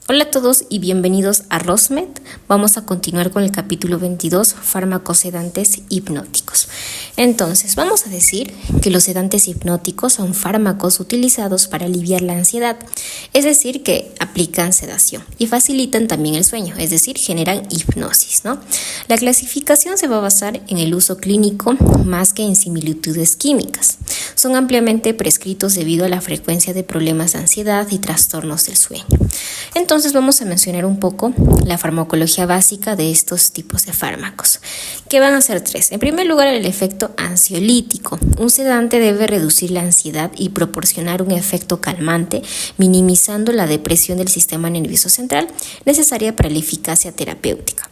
Hola a todos y bienvenidos a ROSMED. Vamos a continuar con el capítulo 22, fármacos sedantes hipnóticos. Entonces, vamos a decir que los sedantes hipnóticos son fármacos utilizados para aliviar la ansiedad, es decir, que aplican sedación y facilitan también el sueño, es decir, generan hipnosis, ¿no? La clasificación se va a basar en el uso clínico más que en similitudes químicas. Son ampliamente prescritos debido a la frecuencia de problemas de ansiedad y trastornos del sueño. Entonces vamos a mencionar un poco la farmacología básica de estos tipos de fármacos, que van a ser tres. En primer lugar, el efecto ansiolítico. Un sedante debe reducir la ansiedad y proporcionar un efecto calmante, minimizando la depresión del sistema nervioso central necesaria para la eficacia terapéutica.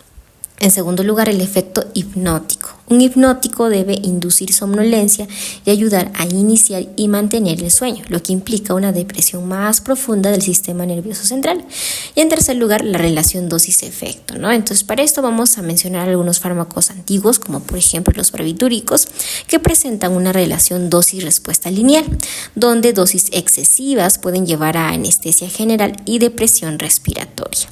En segundo lugar, el efecto hipnótico. Un hipnótico debe inducir somnolencia y ayudar a iniciar y mantener el sueño, lo que implica una depresión más profunda del sistema nervioso central. Y en tercer lugar, la relación dosis-efecto, ¿no? Entonces, para esto vamos a mencionar algunos fármacos antiguos, como por ejemplo los barbitúricos, que presentan una relación dosis-respuesta lineal, donde dosis excesivas pueden llevar a anestesia general y depresión respiratoria.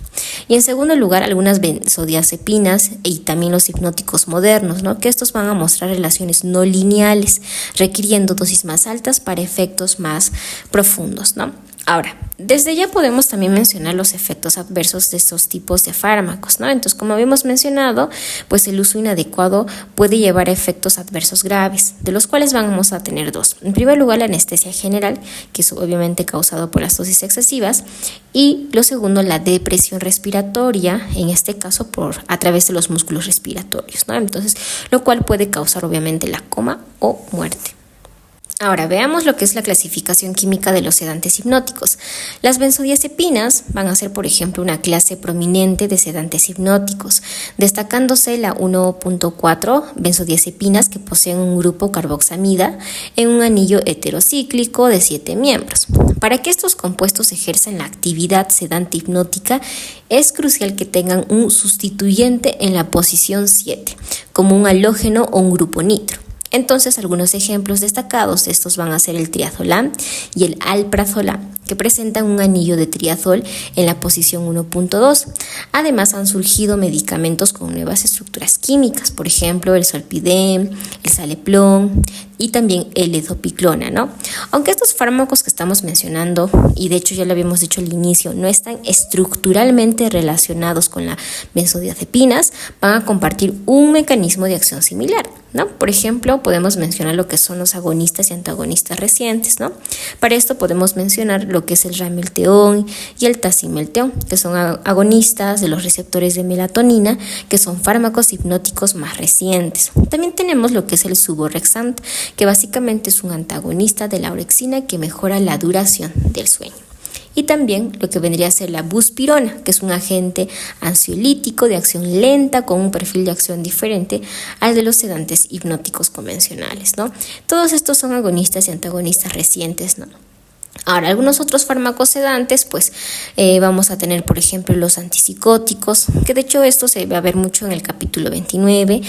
Y en segundo lugar, algunas benzodiazepinas y también los hipnóticos modernos, ¿no? Que estos van a mostrar relaciones no lineales, requiriendo dosis más altas para efectos más profundos, ¿no? Ahora, desde ya podemos también mencionar los efectos adversos de estos tipos de fármacos, ¿no? Entonces, como habíamos mencionado, pues el uso inadecuado puede llevar a efectos adversos graves, de los cuales vamos a tener dos. En primer lugar, la anestesia general, que es obviamente causado por las dosis excesivas, y lo segundo, la depresión respiratoria, en este caso a través de los músculos respiratorios, ¿no? Entonces, lo cual puede causar obviamente la coma o muerte. Ahora, veamos lo que es la clasificación química de los sedantes hipnóticos. Las benzodiazepinas van a ser, por ejemplo, una clase prominente de sedantes hipnóticos, destacándose la 1.4 benzodiazepinas que poseen un grupo carboxamida en un anillo heterocíclico de 7 miembros. Para que estos compuestos ejerzan la actividad sedante hipnótica, es crucial que tengan un sustituyente en la posición 7, como un halógeno o un grupo nitro. Entonces, algunos ejemplos destacados de estos van a ser el triazolam y el alprazolam, que presentan un anillo de triazol en la posición 1.2. Además, han surgido medicamentos con nuevas estructuras químicas, por ejemplo, el zolpidem, el saleplon y también el ledopiclona, ¿no? Aunque estos fármacos que estamos mencionando, y de hecho ya lo habíamos dicho al inicio, no están estructuralmente relacionados con las benzodiazepinas, van a compartir un mecanismo de acción similar, ¿no? Por ejemplo, podemos mencionar lo que son los agonistas y antagonistas recientes, ¿no? Para esto podemos mencionar lo que es el ramelteón y el tazimelteón, que son agonistas de los receptores de melatonina, que son fármacos hipnóticos más recientes. También tenemos lo que es el suvorexant, que básicamente es un antagonista de la orexina que mejora la duración del sueño. Y también lo que vendría a ser la buspirona, que es un agente ansiolítico de acción lenta con un perfil de acción diferente al de los sedantes hipnóticos convencionales, ¿no? Todos estos son agonistas y antagonistas recientes, ¿no? Ahora, algunos otros fármacos sedantes, vamos a tener, por ejemplo, los antipsicóticos, que de hecho esto se va a ver mucho en el capítulo 29.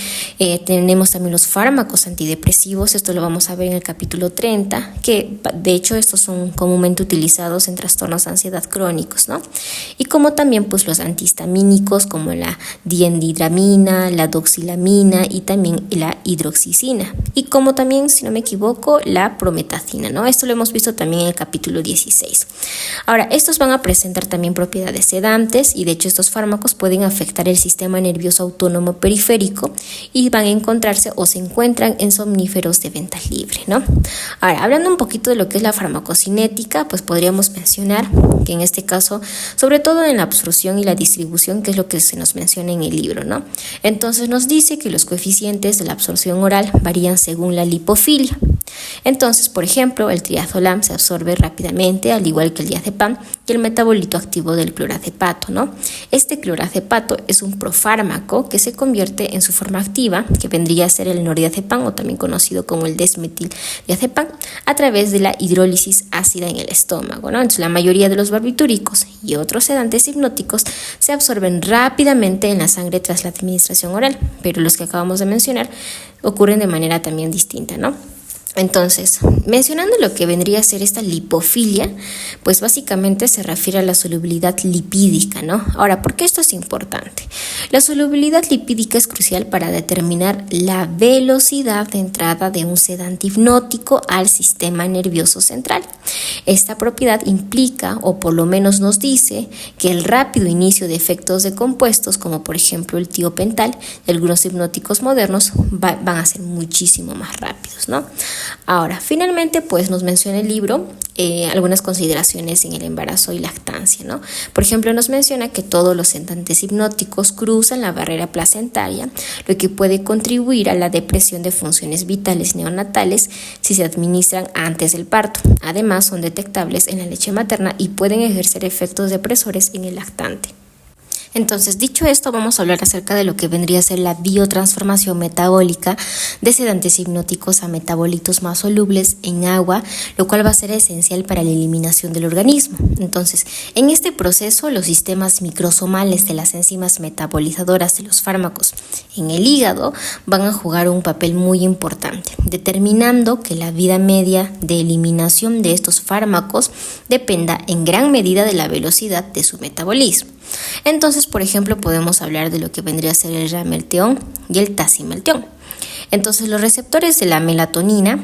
Tenemos también los fármacos antidepresivos, esto lo vamos a ver en el capítulo 30, que de hecho estos son comúnmente utilizados en trastornos de ansiedad crónicos, ¿no? Y como también los antihistamínicos como la diendidramina, la doxilamina y también la hidroxicina. Y como también, si no me equivoco, la prometacina, ¿no? Esto lo hemos visto también en el capítulo 16. Ahora, estos van a presentar también propiedades sedantes y de hecho estos fármacos pueden afectar el sistema nervioso autónomo periférico y van a encontrarse o se encuentran en somníferos de venta libre, ¿no? Ahora, hablando un poquito de lo que es la farmacocinética, podríamos mencionar que en este caso, sobre todo en la absorción y la distribución, que es lo que se nos menciona en el libro, ¿no? Entonces nos dice que los coeficientes de la absorción oral varían según la lipofilia. Entonces, por ejemplo, el triazolam se absorbe rápidamente, al igual que el diazepam y el metabolito activo del clorazepato, ¿no? Este clorazepato es un profármaco que se convierte en su forma activa, que vendría a ser el nordiazepam o también conocido como el desmetildiazepam, a través de la hidrólisis ácida en el estómago, ¿no? Entonces, la mayoría de los barbitúricos y otros sedantes hipnóticos se absorben rápidamente en la sangre tras la administración oral, pero los que acabamos de mencionar ocurren de manera también distinta, ¿no? Entonces, mencionando lo que vendría a ser esta lipofilia, pues básicamente se refiere a la solubilidad lipídica, ¿no? Ahora, ¿por qué esto es importante? La solubilidad lipídica es crucial para determinar la velocidad de entrada de un sedante hipnótico al sistema nervioso central. Esta propiedad implica, o por lo menos nos dice, que el rápido inicio de efectos de compuestos, como por ejemplo el tiopental y algunos hipnóticos modernos, van a ser muchísimo más rápidos, ¿no? Ahora, finalmente, pues nos menciona el libro algunas consideraciones en el embarazo y lactancia, ¿no? Por ejemplo, nos menciona que todos los sedantes hipnóticos cruzan la barrera placentaria, lo que puede contribuir a la depresión de funciones vitales neonatales si se administran antes del parto. Además, son detectables en la leche materna y pueden ejercer efectos depresores en el lactante. Entonces, dicho esto, vamos a hablar acerca de lo que vendría a ser la biotransformación metabólica de sedantes hipnóticos a metabolitos más solubles en agua, lo cual va a ser esencial para la eliminación del organismo. Entonces, en este proceso, los sistemas microsomales de las enzimas metabolizadoras de los fármacos en el hígado van a jugar un papel muy importante, determinando que la vida media de eliminación de estos fármacos dependa en gran medida de la velocidad de su metabolismo. Entonces, por ejemplo, podemos hablar de lo que vendría a ser el ramelteón y el tazimelteón. Entonces, los receptores de la melatonina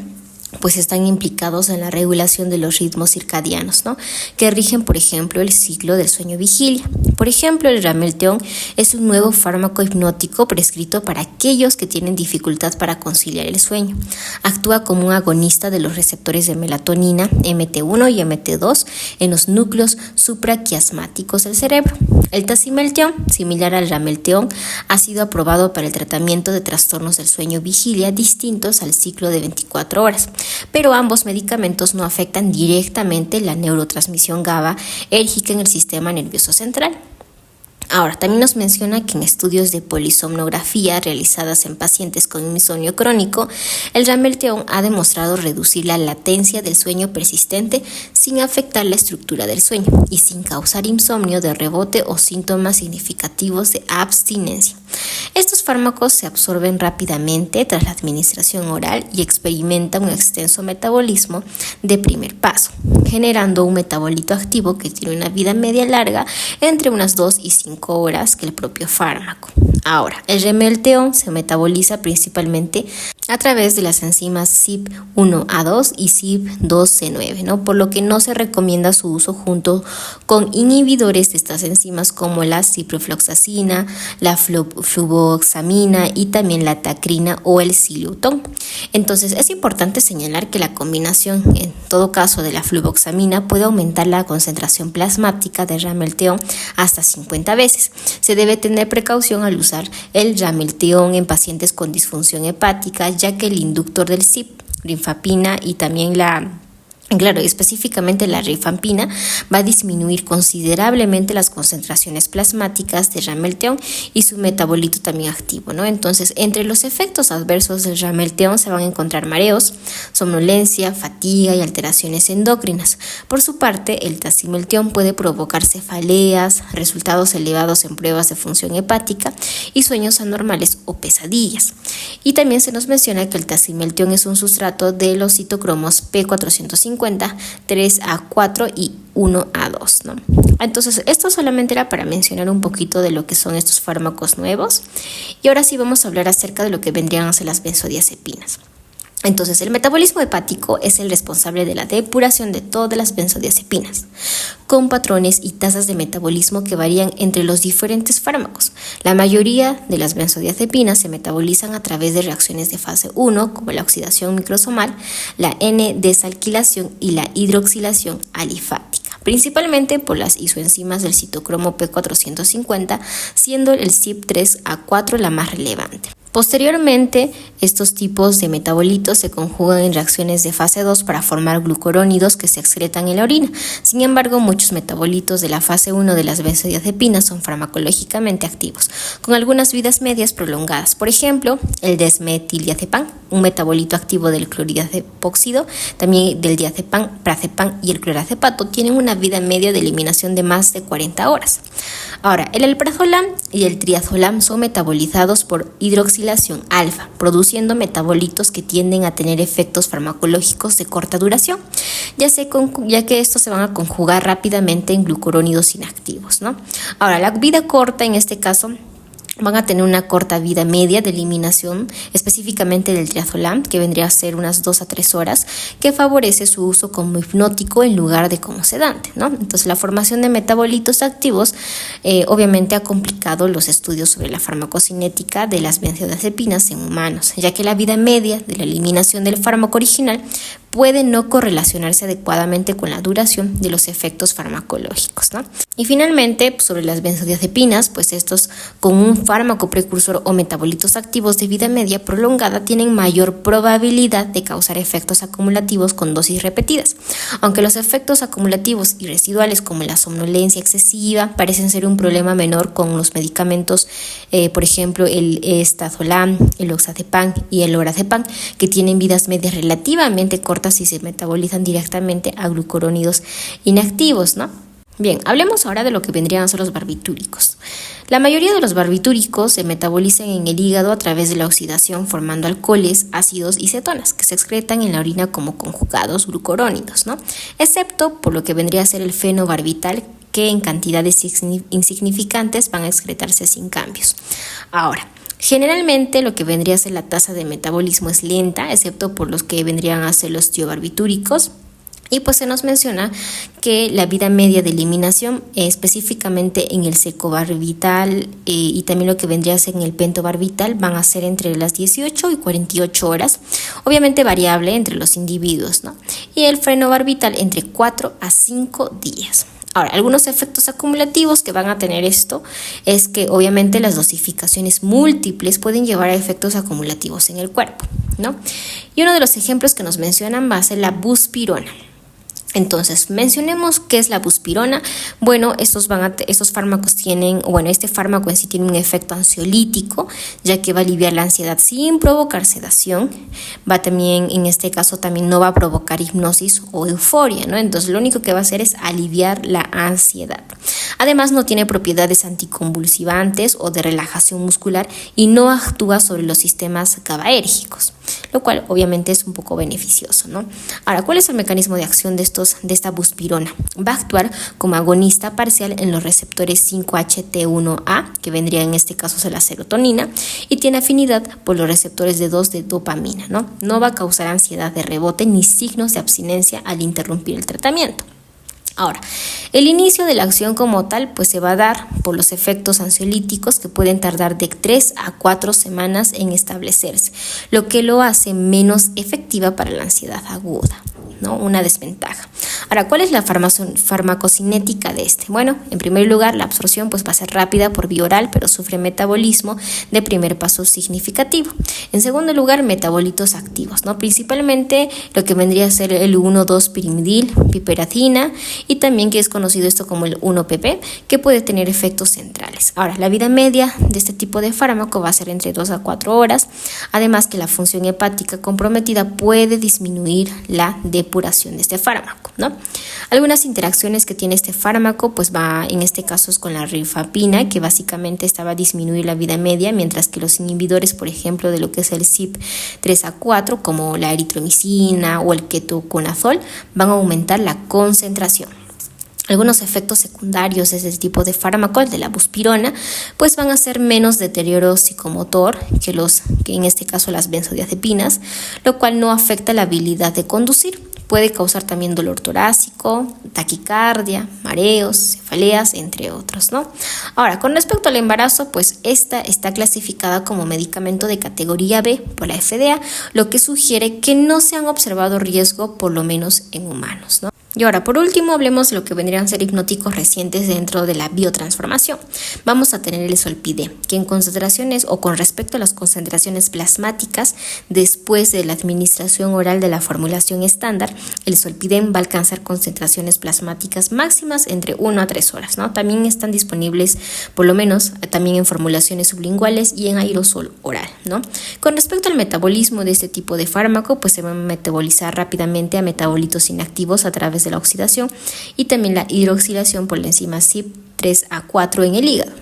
pues están implicados en la regulación de los ritmos circadianos, ¿no? Que rigen, por ejemplo, el ciclo del sueño-vigilia. Por ejemplo, el ramelteón es un nuevo fármaco hipnótico prescrito para aquellos que tienen dificultad para conciliar el sueño. Actúa como un agonista de los receptores de melatonina MT1 y MT2 en los núcleos supraquiasmáticos del cerebro. El tazimelteón, similar al ramelteón, ha sido aprobado para el tratamiento de trastornos del sueño-vigilia distintos al ciclo de 24 horas. Pero ambos medicamentos no afectan directamente la neurotransmisión GABAérgica en el sistema nervioso central. Ahora, también nos menciona que en estudios de polisomnografía realizadas en pacientes con insomnio crónico, el ramelteón ha demostrado reducir la latencia del sueño persistente sin afectar la estructura del sueño y sin causar insomnio de rebote o síntomas significativos de abstinencia. Estos fármacos se absorben rápidamente tras la administración oral y experimentan un extenso metabolismo de primer paso, generando un metabolito activo que tiene una vida media larga entre unas 2 y 5 horas que el propio fármaco. Ahora, el ramelteón se metaboliza principalmente a través de las enzimas CYP1A2 y CYP2C9, ¿no? Por lo que no se recomienda su uso junto con inhibidores de estas enzimas como la ciprofloxacina, la fluvoxamina y también la tacrina o el xilotón. Entonces, es importante señalar que la combinación, en todo caso, de la fluvoxamina puede aumentar la concentración plasmática de ramelteón hasta 50 veces. Se debe tener precaución al usar el ramelteón en pacientes con disfunción hepática, ya que el inductor del CYP, rifampina y también específicamente la rifampina va a disminuir considerablemente las concentraciones plasmáticas de ramelteón y su metabolito también activo, ¿no? Entonces, entre los efectos adversos del ramelteón se van a encontrar mareos, somnolencia, fatiga y alteraciones endocrinas. Por su parte, el tazimelteón puede provocar cefaleas, resultados elevados en pruebas de función hepática y sueños anormales o pesadillas. Y también se nos menciona que el tazimelteón es un sustrato de los citocromos P450, 3A4 y 1A2, ¿no? Entonces, esto solamente era para mencionar un poquito de lo que son estos fármacos nuevos. Y ahora sí vamos a hablar acerca de lo que vendrían a ser las benzodiazepinas. Entonces, el metabolismo hepático es el responsable de la depuración de todas las benzodiazepinas, con patrones y tasas de metabolismo que varían entre los diferentes fármacos. La mayoría de las benzodiazepinas se metabolizan a través de reacciones de fase 1, como la oxidación microsomal, la N-desalquilación y la hidroxilación alifática, principalmente por las isoenzimas del citocromo P450, siendo el CYP3A4 la más relevante. Posteriormente, estos tipos de metabolitos se conjugan en reacciones de fase 2 para formar glucurónidos que se excretan en la orina. Sin embargo, muchos metabolitos de la fase 1 de las benzodiazepinas son farmacológicamente activos, con algunas vidas medias prolongadas. Por ejemplo, el desmetildiazepam, un metabolito activo del clordiazepóxido, también del diazepam, prazepam y el clorazepato, tienen una vida media de eliminación de más de 40 horas. Ahora, el alprazolam y el triazolam son metabolizados por hidroxilación alfa, produciendo metabolitos que tienden a tener efectos farmacológicos de corta duración, ya que estos se van a conjugar rápidamente en glucurónidos inactivos, ¿no? Ahora, la vida corta en este caso van a tener una corta vida media de eliminación, específicamente del triazolam, que vendría a ser unas 2 a 3 horas, que favorece su uso como hipnótico en lugar de como sedante, ¿no? Entonces, la formación de metabolitos activos obviamente ha complicado los estudios sobre la farmacocinética de las benzodiazepinas en humanos, ya que la vida media de la eliminación del fármaco original puede no correlacionarse adecuadamente con la duración de los efectos farmacológicos, ¿no? Y finalmente, sobre las benzodiazepinas, pues estos con un fármaco precursor o metabolitos activos de vida media prolongada tienen mayor probabilidad de causar efectos acumulativos con dosis repetidas, aunque los efectos acumulativos y residuales como la somnolencia excesiva parecen ser un problema menor con los medicamentos, por ejemplo el estazolam, el oxazepam y el lorazepam, que tienen vidas medias relativamente cortas y se metabolizan directamente a glucurónidos inactivos, ¿no? Bien, hablemos ahora de lo que vendrían a ser los barbitúricos. La mayoría de los barbitúricos se metabolizan en el hígado a través de la oxidación formando alcoholes, ácidos y cetonas que se excretan en la orina como conjugados glucurónidos, ¿no? Excepto por lo que vendría a ser el fenobarbital, que en cantidades insignificantes van a excretarse sin cambios. Ahora, generalmente lo que vendría a ser la tasa de metabolismo es lenta, excepto por los que vendrían a ser los tiobarbitúricos. Y pues se nos menciona que la vida media de eliminación, específicamente en el secobarbital y también lo que vendría a ser en el pentobarbital, van a ser entre las 18 y 48 horas, obviamente variable entre los individuos, ¿no? Y el fenobarbital entre 4 a 5 días. Ahora, algunos efectos acumulativos que van a tener esto es que obviamente las dosificaciones múltiples pueden llevar a efectos acumulativos en el cuerpo, ¿no? Y uno de los ejemplos que nos mencionan va a ser la buspirona. Entonces, mencionemos qué es la buspirona. Bueno, estos fármacos este fármaco en sí tiene un efecto ansiolítico, ya que va a aliviar la ansiedad sin provocar sedación. Va también, en este caso, también no va a provocar hipnosis o euforia, ¿no? Entonces, lo único que va a hacer es aliviar la ansiedad. Además, no tiene propiedades anticonvulsivantes o de relajación muscular y no actúa sobre los sistemas GABAérgicos, lo cual obviamente es un poco beneficioso, ¿no? Ahora, ¿cuál es el mecanismo de acción de esta buspirona? Va a actuar como agonista parcial en los receptores 5-HT1A, que vendría en este caso ser la serotonina, y tiene afinidad por los receptores de 2 de dopamina, ¿no? No va a causar ansiedad de rebote ni signos de abstinencia al interrumpir el tratamiento. Ahora, el inicio de la acción como tal pues se va a dar por los efectos ansiolíticos que pueden tardar de 3 a 4 semanas en establecerse, lo que lo hace menos efectiva para la ansiedad aguda, ¿no? Una desventaja. Ahora, ¿cuál es la farmacocinética de este? Bueno, en primer lugar, la absorción pues va a ser rápida por vía oral, pero sufre metabolismo de primer paso significativo. En segundo lugar, metabolitos activos, ¿no? Principalmente lo que vendría a ser el 1,2-pirimidil, piperazina, y también que es conocido esto como el 1-PP, que puede tener efectos centrales. Ahora, la vida media de este tipo de fármaco va a ser entre 2 a 4 horas, además que la función hepática comprometida puede disminuir la depuración de este fármaco, ¿no? Algunas interacciones que tiene este fármaco, pues va, en este caso es con la rifapina, que básicamente esta va a disminuir la vida media, mientras que los inhibidores, por ejemplo, de lo que es el CYP3A4, como la eritromicina o el ketoconazol, van a aumentar la concentración. Algunos efectos secundarios de este tipo de fármaco, el de la buspirona, pues van a ser menos deterioro psicomotor que en este caso las benzodiazepinas, lo cual no afecta la habilidad de conducir. Puede causar también dolor torácico, taquicardia, mareos, cefaleas, entre otros, ¿no? Ahora, con respecto al embarazo, pues esta está clasificada como medicamento de categoría B por la FDA, lo que sugiere que no se han observado riesgo, por lo menos en humanos, ¿no? Y ahora, por último, hablemos de lo que vendrían a ser hipnóticos recientes dentro de la biotransformación. Vamos a tener el Zolpidem, que en concentraciones o con respecto a las concentraciones plasmáticas, después de la administración oral de la formulación estándar, el Zolpidem va a alcanzar concentraciones plasmáticas máximas entre 1 a 3 horas, ¿no? También están disponibles, por lo menos, también en formulaciones sublinguales y en aerosol oral, ¿no? Con respecto al metabolismo de este tipo de fármaco, pues se van a metabolizar rápidamente a metabolitos inactivos a través de la oxidación y también la hidroxilación por la enzima CYP3A4 en el hígado.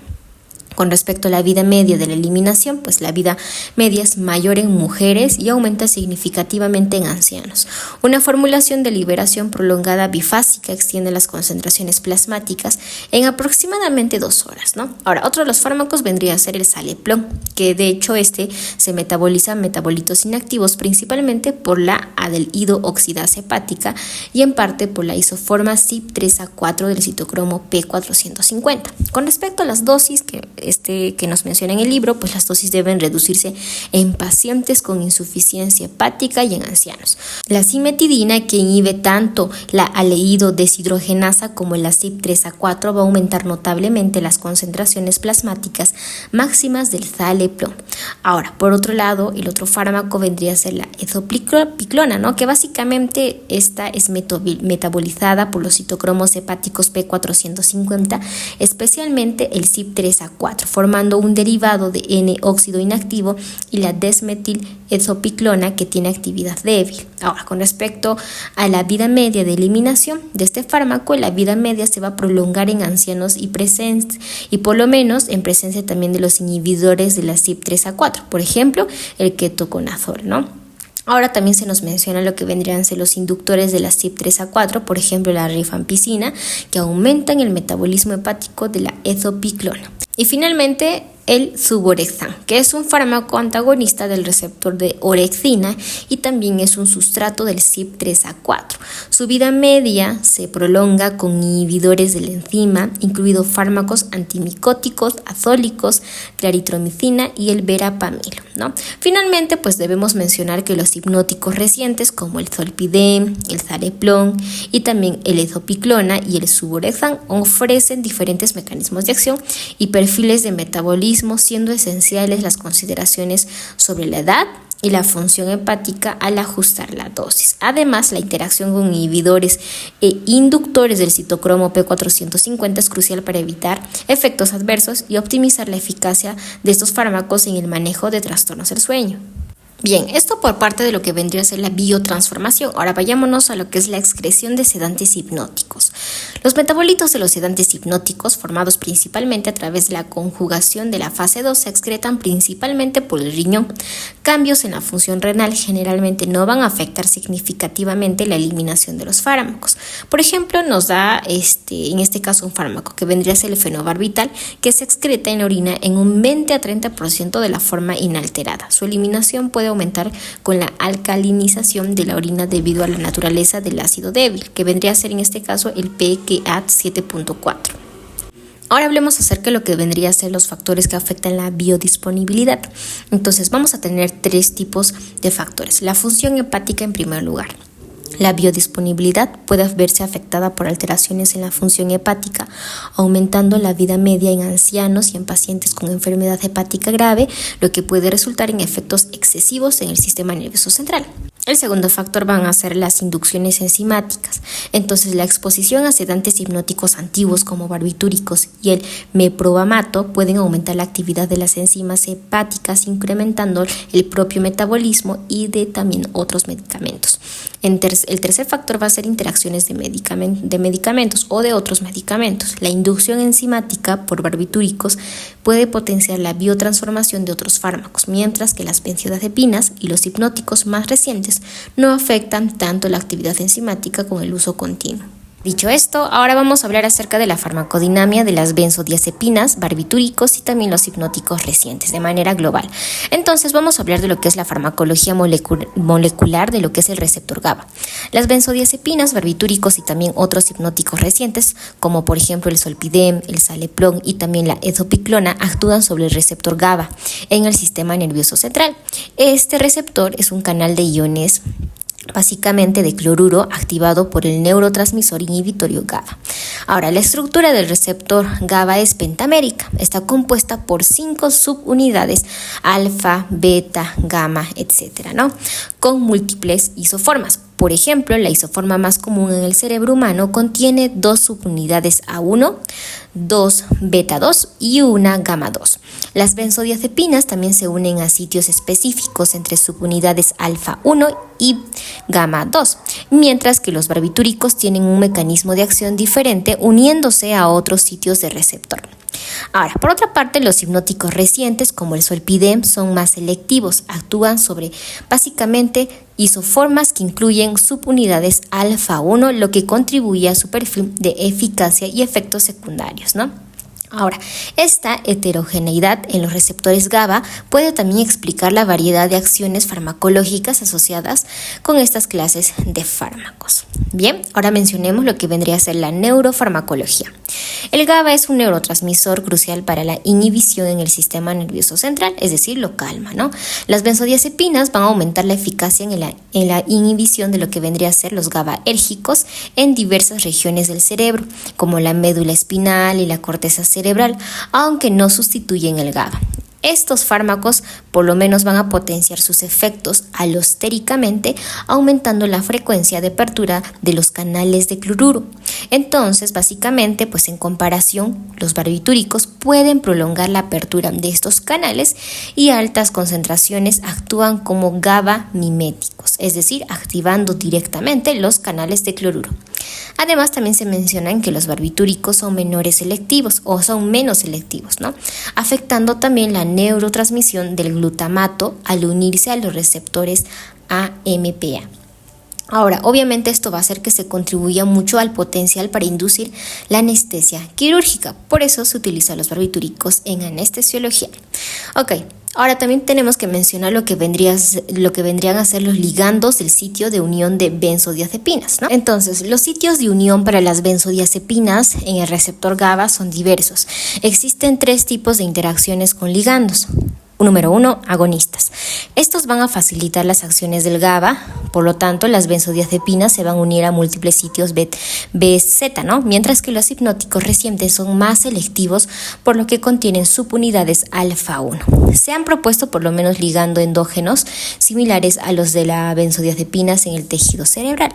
Con respecto a la vida media de la eliminación, pues la vida media es mayor en mujeres y aumenta significativamente en ancianos. Una formulación de liberación prolongada bifásica extiende las concentraciones plasmáticas en aproximadamente 2 horas, ¿no? Ahora, otro de los fármacos vendría a ser el Saleplon, que de hecho se metaboliza en metabolitos inactivos principalmente por la aldehído oxidasa hepática y en parte por la isoforma CYP3A4 del citocromo P450. Con respecto a las dosis que nos menciona en el libro, pues las dosis deben reducirse en pacientes con insuficiencia hepática y en ancianos. La cimetidina, que inhibe tanto la aldehído deshidrogenasa como la CYP3A4, va a aumentar notablemente las concentraciones plasmáticas máximas del Saleplon. Ahora, por otro lado, el otro fármaco vendría a ser la ezopiclona, ¿no? Que básicamente esta es metabolizada por los citocromos hepáticos P450, especialmente el CYP3A4, formando un derivado de N-óxido inactivo y la desmetilezopiclona, que tiene actividad débil. Ahora, con respecto a la vida media de eliminación de este fármaco, la vida media se va a prolongar en ancianos y por lo menos en presencia también de los inhibidores de la CYP3A4, por ejemplo, el ketoconazol, ¿no? Ahora también se nos menciona lo que vendrían a ser los inductores de la CYP3A4, por ejemplo la rifampicina, que aumentan el metabolismo hepático de la ezopiclona. Y finalmente el suvorexan, que es un fármaco antagonista del receptor de orexina y también es un sustrato del CYP3A4. Su vida media se prolonga con inhibidores de la enzima, incluidos fármacos antimicóticos, azólicos, claritromicina y el verapamilo, ¿no? Finalmente, pues debemos mencionar que los hipnóticos recientes como el zolpidem, el Saleplon y también el ezopiclona y el suvorexan ofrecen diferentes mecanismos de acción y perfiles de metabolismo, siendo esenciales las consideraciones sobre la edad y la función hepática al ajustar la dosis. Además, la interacción con inhibidores e inductores del citocromo P450 es crucial para evitar efectos adversos y optimizar la eficacia de estos fármacos en el manejo de trastornos del sueño. Bien, esto por parte de lo que vendría a ser la biotransformación. Ahora vayámonos a lo que es la excreción de sedantes hipnóticos. Los metabolitos de los sedantes hipnóticos, formados principalmente a través de la conjugación de la fase 2, se excretan principalmente por el riñón. Cambios en la función renal generalmente no van a afectar significativamente la eliminación de los fármacos. Por ejemplo, nos da en este caso un fármaco que vendría a ser el fenobarbital, que se excreta en la orina en un 20 a 30% de la forma inalterada. Su eliminación puede aumentar con la alcalinización de la orina debido a la naturaleza del ácido débil, que vendría a ser en este caso el pKa 7.4. Ahora hablemos acerca de lo que vendría a ser los factores que afectan la biodisponibilidad. Entonces vamos a tener 3 tipos de factores. La función hepática en primer lugar. La biodisponibilidad puede verse afectada por alteraciones en la función hepática, aumentando la vida media en ancianos y en pacientes con enfermedad hepática grave, lo que puede resultar en efectos excesivos en el sistema nervioso central. El segundo factor van a ser las inducciones enzimáticas. Entonces, la exposición a sedantes hipnóticos antiguos como barbitúricos y el meprobamato pueden aumentar la actividad de las enzimas hepáticas, incrementando el propio metabolismo y de también otros medicamentos. El tercer factor va a ser interacciones de medicamentos o de otros medicamentos. La inducción enzimática por barbitúricos puede potenciar la biotransformación de otros fármacos, mientras que las benzodiazepinas y los hipnóticos más recientes no afectan tanto la actividad enzimática con el uso continuo. Dicho esto, ahora vamos a hablar acerca de la farmacodinamia de las benzodiazepinas, barbitúricos y también los hipnóticos recientes de manera global. Entonces vamos a hablar de lo que es la farmacología molecular de lo que es el receptor GABA. Las benzodiazepinas, barbitúricos y también otros hipnóticos recientes, como por ejemplo el zolpidem, el Saleplon y también la ezopiclona, actúan sobre el receptor GABA en el sistema nervioso central. Este receptor es un canal de iones básicamente de cloruro activado por el neurotransmisor inhibitorio GABA. Ahora, la estructura del receptor GABA es pentamérica. Está compuesta por 5 subunidades alfa, beta, gamma, etcétera, ¿no? Con múltiples isoformas. Por ejemplo, la isoforma más común en el cerebro humano contiene 2 subunidades A1, 2 beta 2 y una gamma 2. Las benzodiazepinas también se unen a sitios específicos entre subunidades alfa 1 y gamma 2, mientras que los barbitúricos tienen un mecanismo de acción diferente uniéndose a otros sitios de receptor. Ahora, por otra parte, los hipnóticos recientes, como el zolpidem, son más selectivos, actúan sobre básicamente isoformas que incluyen subunidades alfa-1, lo que contribuye a su perfil de eficacia y efectos secundarios, ¿no? Ahora, esta heterogeneidad en los receptores GABA puede también explicar la variedad de acciones farmacológicas asociadas con estas clases de fármacos. Bien, ahora mencionemos lo que vendría a ser la neurofarmacología. El GABA es un neurotransmisor crucial para la inhibición en el sistema nervioso central, es decir, lo calma, ¿no? Las benzodiazepinas van a aumentar la eficacia en la inhibición de lo que vendría a ser los GABAérgicos en diversas regiones del cerebro, como la médula espinal y la corteza cerebral, aunque no sustituyen el GABA. Estos fármacos por lo menos van a potenciar sus efectos alostéricamente, aumentando la frecuencia de apertura de los canales de cloruro. Entonces, básicamente, pues en comparación, los barbitúricos pueden prolongar la apertura de estos canales y a altas concentraciones actúan como GABA miméticos, es decir, activando directamente los canales de cloruro. Además, también se mencionan que los barbitúricos son menores selectivos o son menos selectivos, ¿no? Afectando también la neurotransmisión del glutamato al unirse a los receptores AMPA. Ahora, obviamente esto va a hacer que se contribuya mucho al potencial para inducir la anestesia quirúrgica. Por eso se utilizan los barbitúricos en anestesiología. Ok, ahora también tenemos que mencionar lo que vendrían a ser los ligandos del sitio de unión de benzodiazepinas, ¿no? Entonces, los sitios de unión para las benzodiazepinas en el receptor GABA son diversos. Existen 3 tipos de interacciones con ligandos. Número 1, agonistas. Estos van a facilitar las acciones del GABA, por lo tanto, las benzodiazepinas se van a unir a múltiples sitios BZ, ¿no? Mientras que los hipnóticos recientes son más selectivos, por lo que contienen subunidades alfa-1. Se han propuesto por lo menos ligando endógenos similares a los de las benzodiazepinas en el tejido cerebral.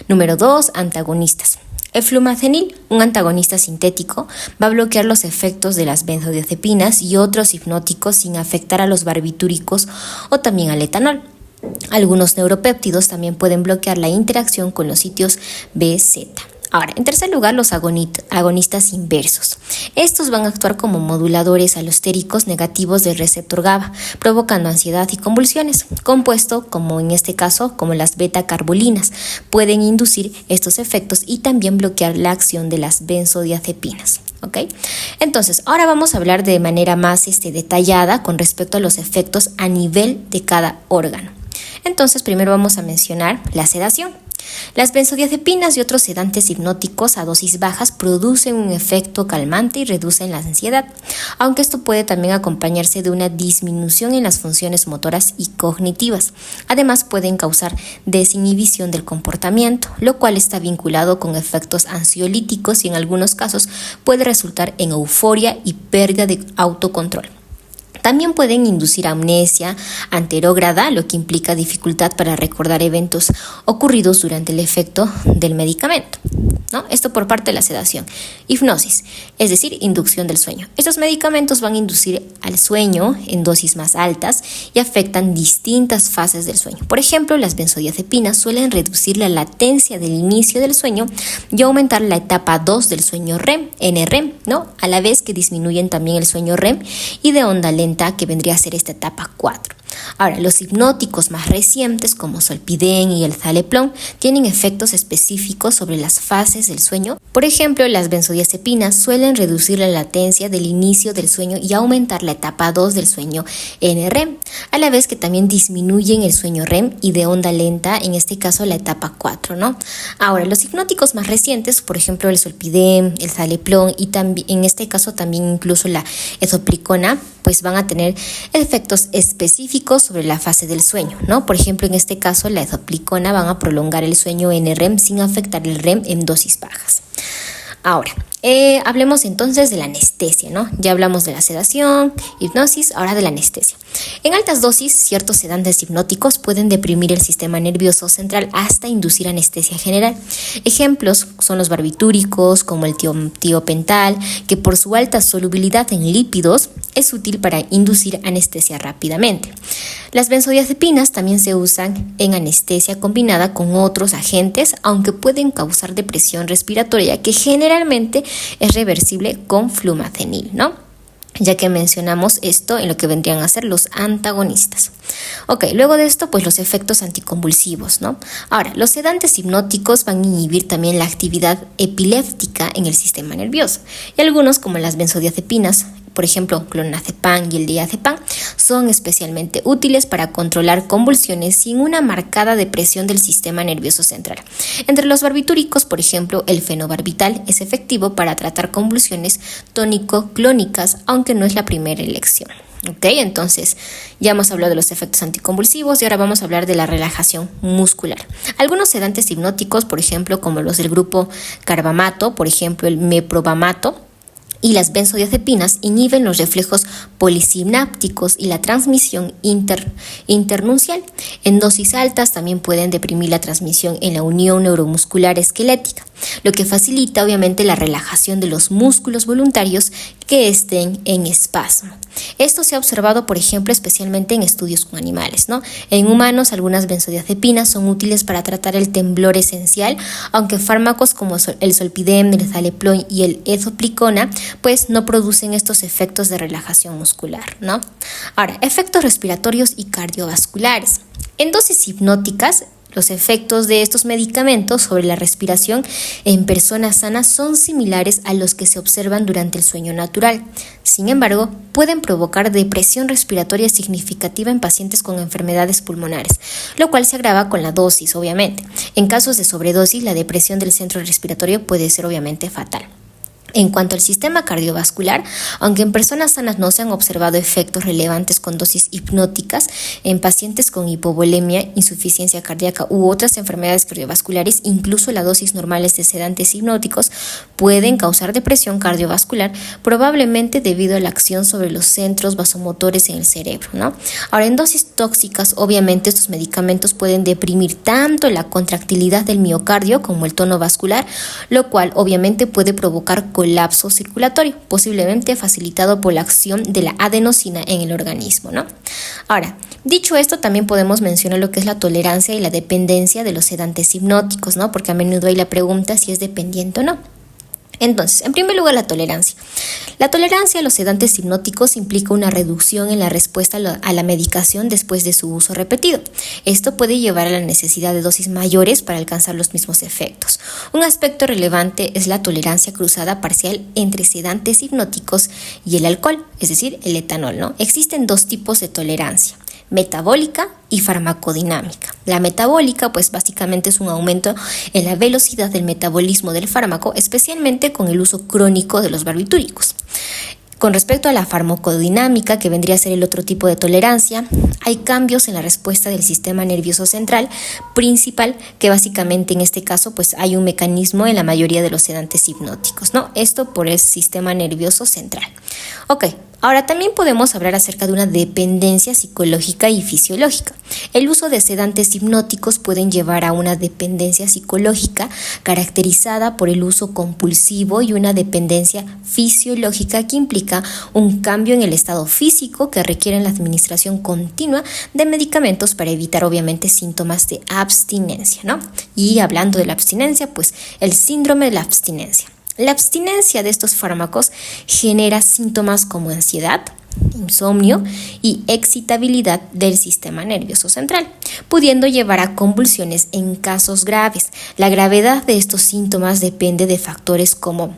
Número 2, antagonistas. El flumafenil, un antagonista sintético, va a bloquear los efectos de las benzodiazepinas y otros hipnóticos sin afectar a los barbitúricos o también al etanol. Algunos neuropéptidos también pueden bloquear la interacción con los sitios BZ. Ahora, en tercer lugar, los agonistas inversos. Estos van a actuar como moduladores alostéricos negativos del receptor GABA, provocando ansiedad y convulsiones, compuesto, como en este caso, como las beta-carbolinas. Pueden inducir estos efectos y también bloquear la acción de las benzodiazepinas. ¿Ok? Entonces, ahora vamos a hablar de manera más detallada con respecto a los efectos a nivel de cada órgano. Entonces, primero vamos a mencionar la sedación. Las benzodiazepinas y otros sedantes hipnóticos a dosis bajas producen un efecto calmante y reducen la ansiedad, aunque esto puede también acompañarse de una disminución en las funciones motoras y cognitivas. Además, pueden causar desinhibición del comportamiento, lo cual está vinculado con efectos ansiolíticos y en algunos casos puede resultar en euforia y pérdida de autocontrol. También pueden inducir amnesia anterógrada, lo que implica dificultad para recordar eventos ocurridos durante el efecto del medicamento, ¿no? Esto por parte de la sedación. Hipnosis, es decir, inducción del sueño. Estos medicamentos van a inducir al sueño en dosis más altas y afectan distintas fases del sueño. Por ejemplo, las benzodiazepinas suelen reducir la latencia del inicio del sueño y aumentar la etapa 2 del sueño REM, NREM, ¿no? A la vez que disminuyen también el sueño REM y de onda lenta, que vendría a ser esta etapa 4. Ahora, los hipnóticos más recientes como zolpidem y el zaleplon tienen efectos específicos sobre las fases del sueño. Por ejemplo, las benzodiazepinas suelen reducir la latencia del inicio del sueño y aumentar la etapa 2 del sueño NREM, a la vez que también disminuyen el sueño REM y de onda lenta, en este caso la etapa 4, ¿no? Ahora, los hipnóticos más recientes, por ejemplo, el zolpidem, el zaleplon y también, en este caso también incluso la ezoplicona, pues van a tener efectos específicos sobre la fase del sueño, ¿no? Por ejemplo, en este caso, la ezoplicona van a prolongar el sueño NREM sin afectar el REM en dosis bajas. Ahora, hablemos entonces de la anestesia, ¿no? Ya hablamos de la sedación, hipnosis, ahora de la anestesia. En altas dosis, ciertos sedantes hipnóticos pueden deprimir el sistema nervioso central hasta inducir anestesia general. Ejemplos son los barbitúricos, como el tiopental, que por su alta solubilidad en lípidos es útil para inducir anestesia rápidamente. Las benzodiazepinas también se usan en anestesia combinada con otros agentes, aunque pueden causar depresión respiratoria que generalmente es reversible con flumafenil, ¿no? ya que mencionamos esto en lo que vendrían a ser los antagonistas. Ok, luego de esto, pues los efectos anticonvulsivos, ¿no? Ahora, los sedantes hipnóticos van a inhibir también la actividad epiléptica en el sistema nervioso, y algunos, como las benzodiazepinas, por ejemplo, clonazepam y el diazepam, son especialmente útiles para controlar convulsiones sin una marcada depresión del sistema nervioso central. Entre los barbitúricos, por ejemplo, el fenobarbital es efectivo para tratar convulsiones tónico-clónicas, aunque no es la primera elección. Ok, entonces ya hemos hablado de los efectos anticonvulsivos y ahora vamos a hablar de la relajación muscular. Algunos sedantes hipnóticos, por ejemplo, como los del grupo carbamato, por ejemplo, el meprobamato, y las benzodiazepinas inhiben los reflejos polisinápticos y la transmisión internuncial. En dosis altas también pueden deprimir la transmisión en la unión neuromuscular esquelética, lo que facilita obviamente la relajación de los músculos voluntarios que estén en espasmo. Esto se ha observado, por ejemplo, especialmente en estudios con animales, ¿no? En humanos, algunas benzodiazepinas son útiles para tratar el temblor esencial, aunque fármacos como el zolpidem, el citalopram y el ezopiclona, pues no producen estos efectos de relajación muscular, ¿no? Ahora, efectos respiratorios y cardiovasculares. En dosis hipnóticas, los efectos de estos medicamentos sobre la respiración en personas sanas son similares a los que se observan durante el sueño natural. Sin embargo, pueden provocar depresión respiratoria significativa en pacientes con enfermedades pulmonares, lo cual se agrava con la dosis, obviamente. En casos de sobredosis, la depresión del centro respiratorio puede ser obviamente fatal. En cuanto al sistema cardiovascular, aunque en personas sanas no se han observado efectos relevantes con dosis hipnóticas, en pacientes con hipovolemia, insuficiencia cardíaca u otras enfermedades cardiovasculares, incluso las dosis normales de sedantes hipnóticos pueden causar depresión cardiovascular, probablemente debido a la acción sobre los centros vasomotores en el cerebro, ¿no? Ahora, en dosis tóxicas, obviamente estos medicamentos pueden deprimir tanto la contractilidad del miocardio como el tono vascular, lo cual obviamente puede provocar colapso circulatorio, posiblemente facilitado por la acción de la adenosina en el organismo, ¿no? Ahora, dicho esto, también podemos mencionar lo que es la tolerancia y la dependencia de los sedantes hipnóticos, ¿no? Porque a menudo hay la pregunta si es dependiente o no. Entonces, en primer lugar, la tolerancia. La tolerancia a los sedantes hipnóticos implica una reducción en la respuesta a la medicación después de su uso repetido. Esto puede llevar a la necesidad de dosis mayores para alcanzar los mismos efectos. Un aspecto relevante es la tolerancia cruzada parcial entre sedantes hipnóticos y el alcohol, es decir, el etanol, ¿no? Existen dos tipos de tolerancia: metabólica y farmacodinámica. La metabólica, pues básicamente es un aumento en la velocidad del metabolismo del fármaco, especialmente con el uso crónico de los barbitúricos. Con respecto a la farmacodinámica, que vendría a ser el otro tipo de tolerancia, hay cambios en la respuesta del sistema nervioso central principal, que básicamente en este caso pues hay un mecanismo en la mayoría de los sedantes hipnóticos, ¿no? Esto por el sistema nervioso central. Ok. Ahora también podemos hablar acerca de una dependencia psicológica y fisiológica. El uso de sedantes hipnóticos pueden llevar a una dependencia psicológica caracterizada por el uso compulsivo y una dependencia fisiológica que implica un cambio en el estado físico que requiere la administración continua de medicamentos para evitar obviamente síntomas de abstinencia, ¿no? Y hablando de la abstinencia, pues el síndrome de la abstinencia. La abstinencia de estos fármacos genera síntomas como ansiedad, insomnio y excitabilidad del sistema nervioso central, pudiendo llevar a convulsiones en casos graves. La gravedad de estos síntomas depende de factores como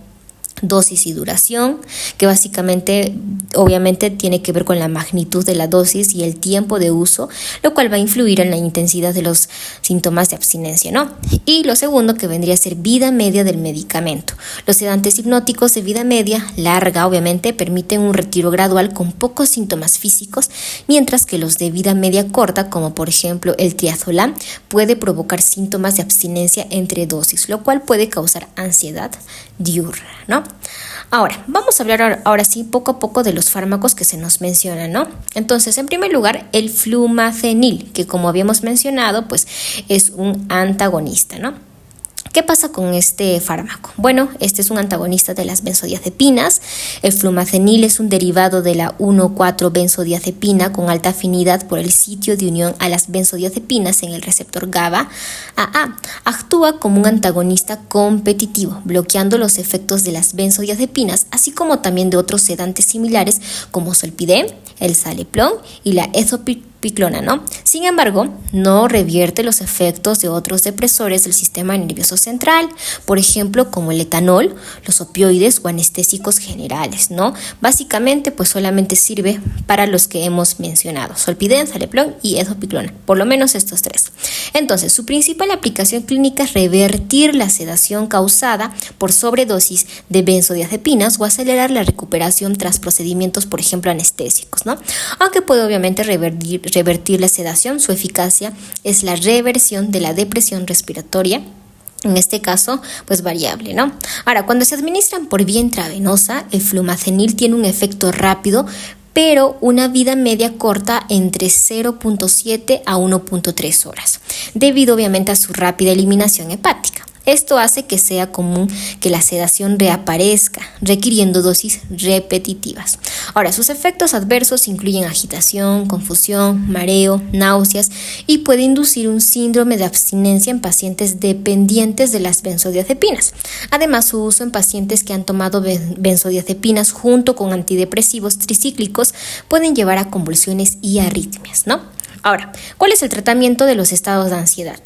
dosis y duración, que básicamente obviamente tiene que ver con la magnitud de la dosis y el tiempo de uso, lo cual va a influir en la intensidad de los síntomas de abstinencia, ¿no? Y lo segundo, que vendría a ser vida media del medicamento. Los sedantes hipnóticos de vida media larga obviamente permiten un retiro gradual con pocos síntomas físicos, mientras que los de vida media corta, como por ejemplo el triazolam, puede provocar síntomas de abstinencia entre dosis, lo cual puede causar ansiedad diurna, ¿no? Ahora, vamos a hablar ahora sí poco a poco de los fármacos que se nos mencionan, ¿no? Entonces, en primer lugar, el flumafenil, que como habíamos mencionado, pues es un antagonista, ¿no? ¿Qué pasa con este fármaco? Bueno, este es un antagonista de las benzodiazepinas. El flumazenil es un derivado de la 1,4-benzodiazepina con alta afinidad por el sitio de unión a las benzodiazepinas en el receptor GABA-AA. Actúa como un antagonista competitivo, bloqueando los efectos de las benzodiazepinas, así como también de otros sedantes similares como zolpidem, el Saleplon y la ezopiclona, ¿no? Sin embargo, no revierte los efectos de otros depresores del sistema nervioso central, por ejemplo, como el etanol, los opioides o anestésicos generales, ¿no? Básicamente, pues solamente sirve para los que hemos mencionado, zolpidem, Saleplon y ezopiclona, por lo menos estos tres. Entonces, su principal aplicación clínica es revertir la sedación causada por sobredosis de benzodiazepinas o acelerar la recuperación tras procedimientos, por ejemplo, anestésicos, ¿no? Aunque puede obviamente revertir la sedación, su eficacia es la reversión de la depresión respiratoria, en este caso, pues variable, ¿no? Ahora, cuando se administran por vía intravenosa, el flumazenil tiene un efecto rápido, pero una vida media corta entre 0,7 a 1,3 horas, debido obviamente a su rápida eliminación hepática. Esto hace que sea común que la sedación reaparezca, requiriendo dosis repetitivas. Ahora, sus efectos adversos incluyen agitación, confusión, mareo, náuseas y puede inducir un síndrome de abstinencia en pacientes dependientes de las benzodiazepinas. Además, su uso en pacientes que han tomado benzodiazepinas junto con antidepresivos tricíclicos pueden llevar a convulsiones y arritmias, ¿no? Ahora, ¿cuál es el tratamiento de los estados de ansiedad?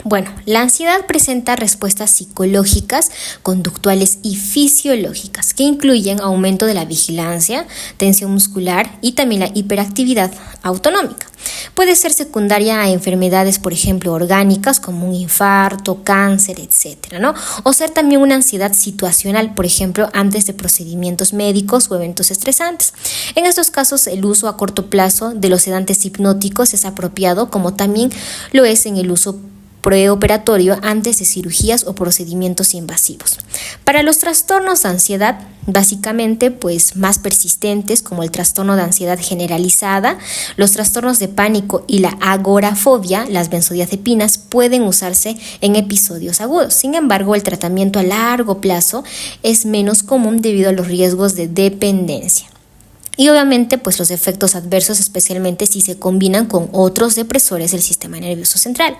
Bueno, la ansiedad presenta respuestas psicológicas, conductuales y fisiológicas que incluyen aumento de la vigilancia, tensión muscular y también la hiperactividad autonómica. Puede ser secundaria a enfermedades, por ejemplo, orgánicas como un infarto, cáncer, etcétera, ¿no? O ser también una ansiedad situacional, por ejemplo, antes de procedimientos médicos o eventos estresantes. En estos casos, el uso a corto plazo de los sedantes hipnóticos es apropiado, como también lo es en el uso preoperatorio antes de cirugías o procedimientos invasivos. Para los trastornos de ansiedad, básicamente pues más persistentes como el trastorno de ansiedad generalizada, los trastornos de pánico y la agorafobia, las benzodiazepinas pueden usarse en episodios agudos. Sin embargo, el tratamiento a largo plazo es menos común debido a los riesgos de dependencia. Y obviamente pues los efectos adversos, especialmente si se combinan con otros depresores del sistema nervioso central.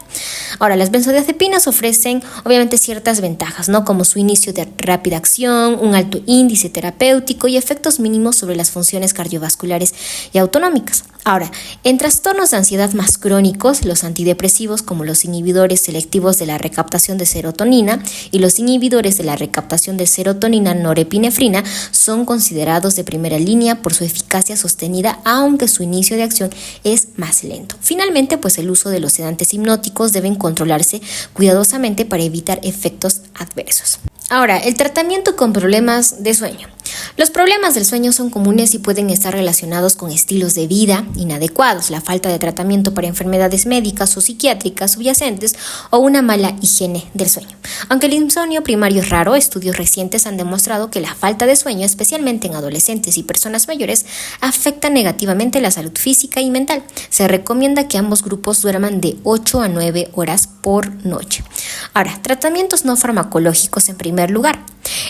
Ahora, las benzodiazepinas ofrecen obviamente ciertas ventajas, ¿no? Como su inicio de rápida acción, un alto índice terapéutico y efectos mínimos sobre las funciones cardiovasculares y autonómicas. Ahora, en trastornos de ansiedad más crónicos, los antidepresivos como los inhibidores selectivos de la recaptación de serotonina y los inhibidores de la recaptación de serotonina norepinefrina son considerados de primera línea por su eficacia sostenida, aunque su inicio de acción es más lento. Finalmente, pues el uso de los sedantes hipnóticos deben controlarse cuidadosamente para evitar efectos adversos. Ahora, el tratamiento con problemas de sueño. Los problemas del sueño son comunes y pueden estar relacionados con estilos de vida inadecuados, la falta de tratamiento para enfermedades médicas o psiquiátricas subyacentes o una mala higiene del sueño. Aunque el insomnio primario es raro, estudios recientes han demostrado que la falta de sueño, especialmente en adolescentes y personas mayores, afecta negativamente la salud física y mental. Se recomienda que ambos grupos duerman de 8 a 9 horas por noche. Ahora, tratamientos no farmacológicos en primer lugar.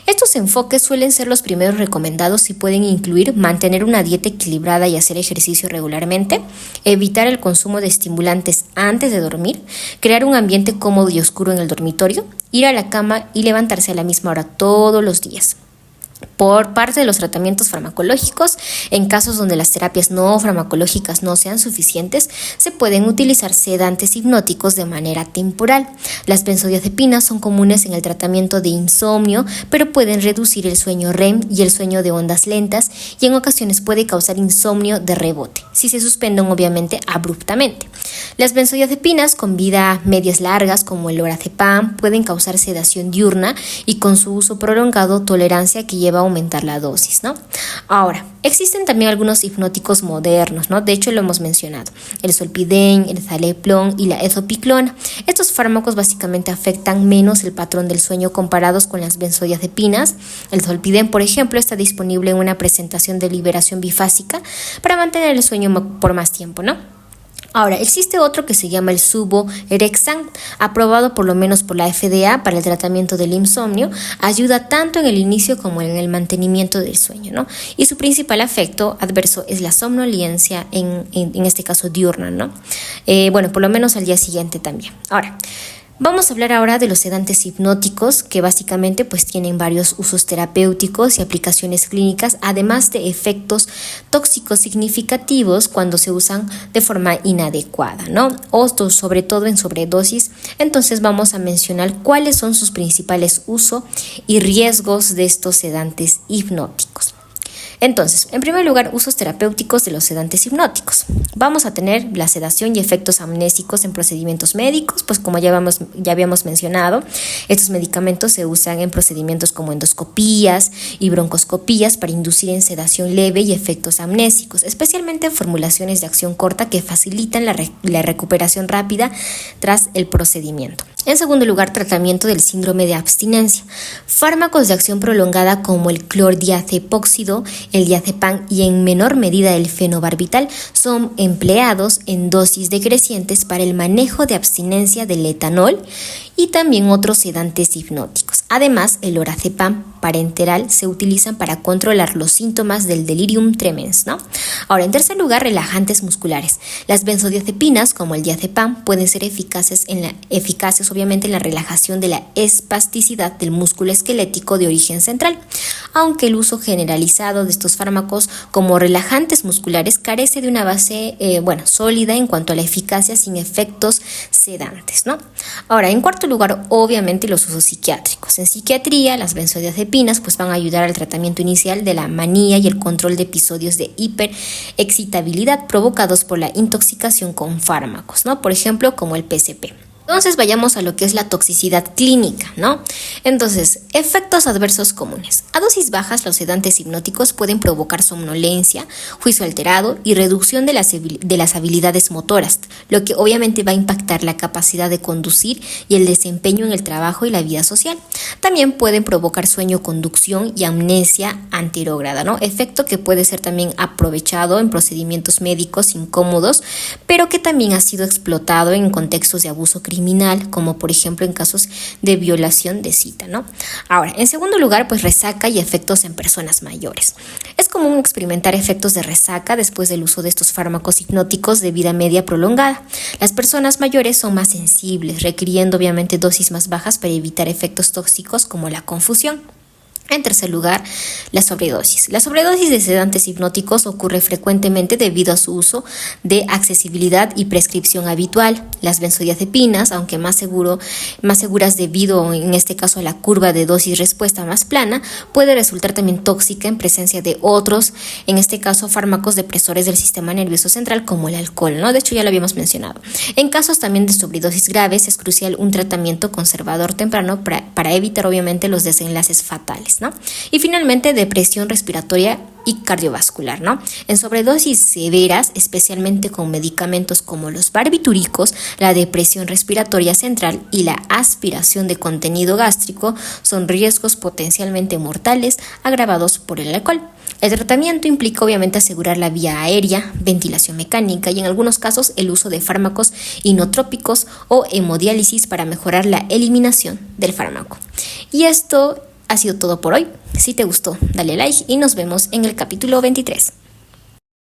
Estos enfoques suelen ser los primeros recomendados y pueden incluir mantener una dieta equilibrada y hacer ejercicio regularmente, evitar el consumo de estimulantes antes de dormir, crear un ambiente cómodo y oscuro en el dormitorio, ir a la cama y levantarse a la misma hora todos los días. Por parte de los tratamientos farmacológicos, en casos donde las terapias no farmacológicas no sean suficientes, se pueden utilizar sedantes hipnóticos de manera temporal. Las benzodiazepinas son comunes en el tratamiento de insomnio, pero pueden reducir el sueño REM y el sueño de ondas lentas y en ocasiones puede causar insomnio de rebote, si se suspenden obviamente abruptamente. Las benzodiazepinas con vida medias largas como el lorazepam pueden causar sedación diurna y con su uso prolongado tolerancia que lleva a aumentar la dosis, ¿no? Ahora, existen también algunos hipnóticos modernos, ¿no? De hecho, lo hemos mencionado, el zolpidem, el Saleplon y la ezopiclona. Estos fármacos básicamente afectan menos el patrón del sueño comparados con las benzodiazepinas. El zolpidem, por ejemplo, está disponible en una presentación de liberación bifásica para mantener el sueño por más tiempo, ¿no? Ahora, existe otro que se llama el suvorexant, aprobado por lo menos por la FDA para el tratamiento del insomnio. Ayuda tanto en el inicio como en el mantenimiento del sueño, ¿no? Y su principal efecto adverso es la somnolencia, en este caso diurna, ¿no? Por lo menos al día siguiente también. Ahora, vamos a hablar ahora de los sedantes hipnóticos, que básicamente pues tienen varios usos terapéuticos y aplicaciones clínicas, además de efectos tóxicos significativos cuando se usan de forma inadecuada, ¿no? O sobre todo en sobredosis. Entonces vamos a mencionar cuáles son sus principales usos y riesgos de estos sedantes hipnóticos. Entonces, en primer lugar, usos terapéuticos de los sedantes hipnóticos. Vamos a tener la sedación y efectos amnésicos en procedimientos médicos, pues como ya habíamos mencionado, estos medicamentos se usan en procedimientos como endoscopías y broncoscopías para inducir en sedación leve y efectos amnésicos, especialmente en formulaciones de acción corta que facilitan la recuperación rápida tras el procedimiento. En segundo lugar, tratamiento del síndrome de abstinencia. Fármacos de acción prolongada como el clordiazepóxido, el diazepam y en menor medida el fenobarbital son empleados en dosis decrecientes para el manejo de abstinencia del etanol y también otros sedantes hipnóticos. Además, el lorazepam parenteral se utilizan para controlar los síntomas del delirium tremens, ¿no? Ahora, en tercer lugar, relajantes musculares. Las benzodiazepinas, como el diazepam, pueden ser eficaces obviamente en la relajación de la espasticidad del músculo esquelético de origen central, aunque el uso generalizado de estos fármacos como relajantes musculares carece de una base sólida en cuanto a la eficacia sin efectos sedantes, ¿no? Ahora, en cuarto lugar, obviamente los usos psiquiátricos. En psiquiatría, las benzodiazepinas pues van a ayudar al tratamiento inicial de la manía y el control de episodios de hiperexcitabilidad provocados por la intoxicación con fármacos, ¿no? Por ejemplo, como el PCP. Entonces vayamos a lo que es la toxicidad clínica, ¿no? Entonces, efectos adversos comunes. A dosis bajas, los sedantes hipnóticos pueden provocar somnolencia, juicio alterado y reducción de las habilidades motoras, lo que obviamente va a impactar la capacidad de conducir y el desempeño en el trabajo y la vida social. También pueden provocar sueño, conducción y amnesia anterógrada, ¿no? Efecto que puede ser también aprovechado en procedimientos médicos incómodos, pero que también ha sido explotado en contextos de abuso criminal, como por ejemplo en casos de violación de cita, ¿no? Ahora, en segundo lugar, pues resaca y efectos en personas mayores. Es común experimentar efectos de resaca después del uso de estos fármacos hipnóticos de vida media prolongada. Las personas mayores son más sensibles, requiriendo obviamente dosis más bajas para evitar efectos tóxicos como la confusión. En tercer lugar, la sobredosis. La sobredosis de sedantes hipnóticos ocurre frecuentemente debido a su uso de accesibilidad y prescripción habitual. Las benzodiazepinas, aunque más seguras debido en este caso a la curva de dosis-respuesta más plana, puede resultar también tóxica en presencia de otros, en este caso fármacos depresores del sistema nervioso central como el alcohol, ¿no? De hecho ya lo habíamos mencionado. En casos también de sobredosis graves es crucial un tratamiento conservador temprano para evitar obviamente los desenlaces fatales, ¿no? Y finalmente, depresión respiratoria y cardiovascular, ¿no? En sobredosis severas, especialmente con medicamentos como los barbitúricos, la depresión respiratoria central y la aspiración de contenido gástrico son riesgos potencialmente mortales agravados por el alcohol. El tratamiento implica obviamente asegurar la vía aérea, ventilación mecánica y en algunos casos el uso de fármacos inotrópicos o hemodiálisis para mejorar la eliminación del fármaco. Y esto ha sido todo por hoy. Si te gustó, dale like y nos vemos en el capítulo 23.